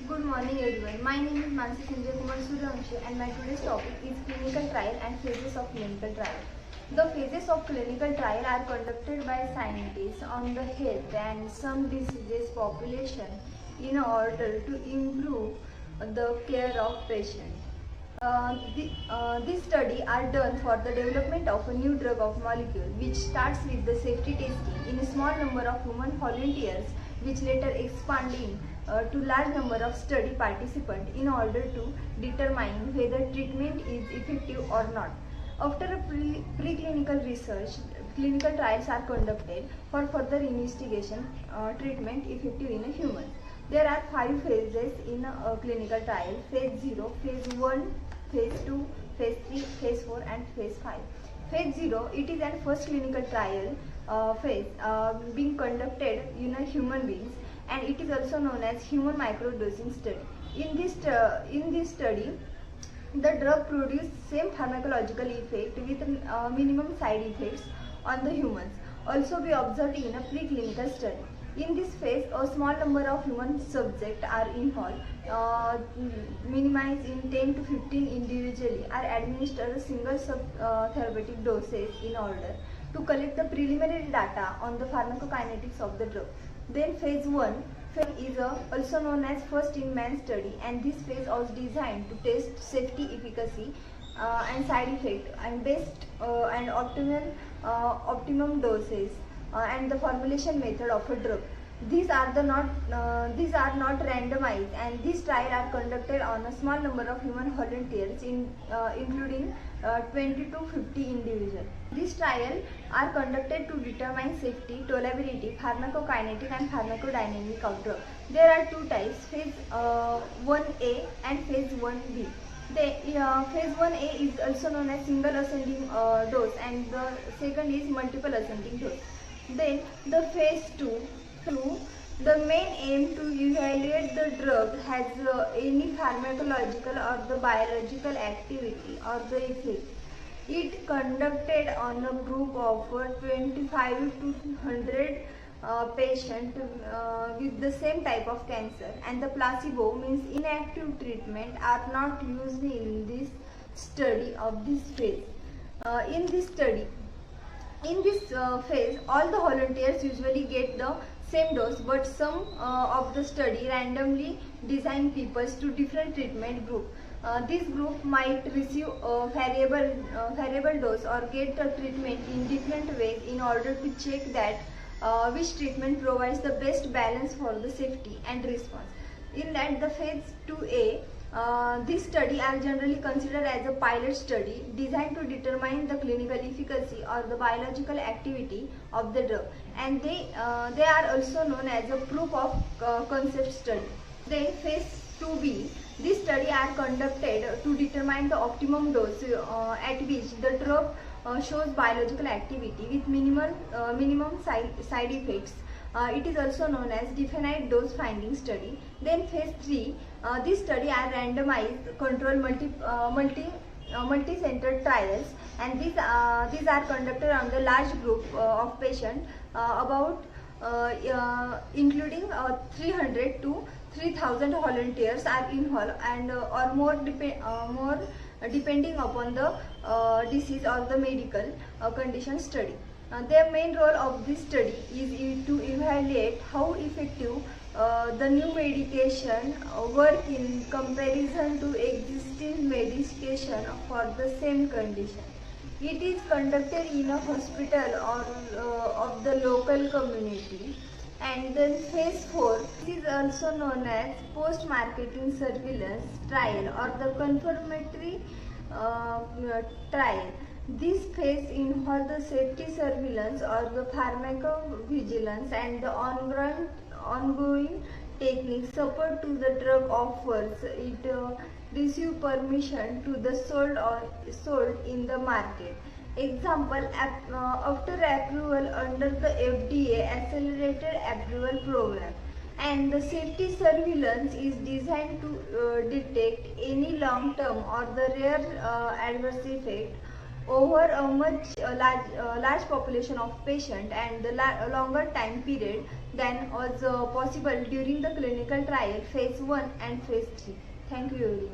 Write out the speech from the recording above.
Good morning everyone. My name is Mansi Sanjay Kumar Suryavanshi and my today's topic is clinical trial and phases of clinical trial. The phases of clinical trial are conducted by scientists on the health and some diseases population in order to improve the care of patient. These studies are done for the development of a new drug of molecule which starts with the safety testing in a small number of human volunteers which later expanding to large number of study participants in order to determine whether treatment is effective or not. After a preclinical research, clinical trials are conducted for further investigation, treatment effective in a human. There are 5 phases in a clinical trial: phase 0, phase 1, phase 2, phase 3, phase 4 and phase 5. Phase 0, it is an first clinical trial phase being conducted in a human beings, and it is also known as human microdosing study. In this study, the drug produces same pharmacological effect with minimum side effects on the humans. Also be observed in a preclinical study. In this phase, a small number of human subjects are involved, minimized in 10 to 15 individually, are administered a single therapeutic dosage in order to collect the preliminary data on the pharmacokinetics of the drug. Then phase 1 phase is also known as first in man study, and this phase was designed to test safety, efficacy and side effect and best and optimum doses and the formulation method of a drug. These are not randomized, and these trials are conducted on a small number of human volunteers including 20 to 50 individuals. These trials are conducted to determine safety, tolerability, pharmacokinetic and pharmacodynamic of drug. There are two types: phase 1A and phase 1B. Phase 1A is also known as single ascending dose, and the second is multiple ascending dose. Then the phase 2, the main aim to evaluate the drug has any pharmacological or the biological activity or the effect. It conducted on a group of 25 to 100 patients with the same type of cancer, and the placebo means inactive treatment are not used in this study of this phase. In this study, in this phase, all the volunteers usually get the same dose, but some of the study randomly design people to different treatment group. This group might receive a variable dose or get a treatment in different ways in order to check that which treatment provides the best balance for the safety and response. In that, the phase 2A, these studies are generally considered as a pilot study designed to determine the clinical efficacy or the biological activity of the drug, and they are also known as a proof of concept study. Then phase 2B, these studies are conducted to determine the optimum dose at which the drug shows biological activity with minimum side effects. It is also known as definite dose finding study. Then phase 3, these studies are randomized, controlled, multi-center trials, and these are conducted on the large group of patients, including 300 to 3000 volunteers are involved, and or more depending upon the disease or the medical condition study. Their main role of this study is to evaluate how effective the new medication work in comparison to existing medication for the same condition. It is conducted in a hospital or of the local community. And then phase 4 is also known as post-marketing surveillance trial or the confirmatory trial. This phase involves the safety surveillance or the pharmacovigilance and the ongoing techniques support to the drug offers it receive permission to the sold in the market. Example, after approval under the FDA Accelerated Approval Program, and the safety surveillance is designed to detect any long-term or the rare adverse effect over a large population of patient and the longer time period than was possible during the clinical trial phase 1 and phase 3. Thank you, Yuri.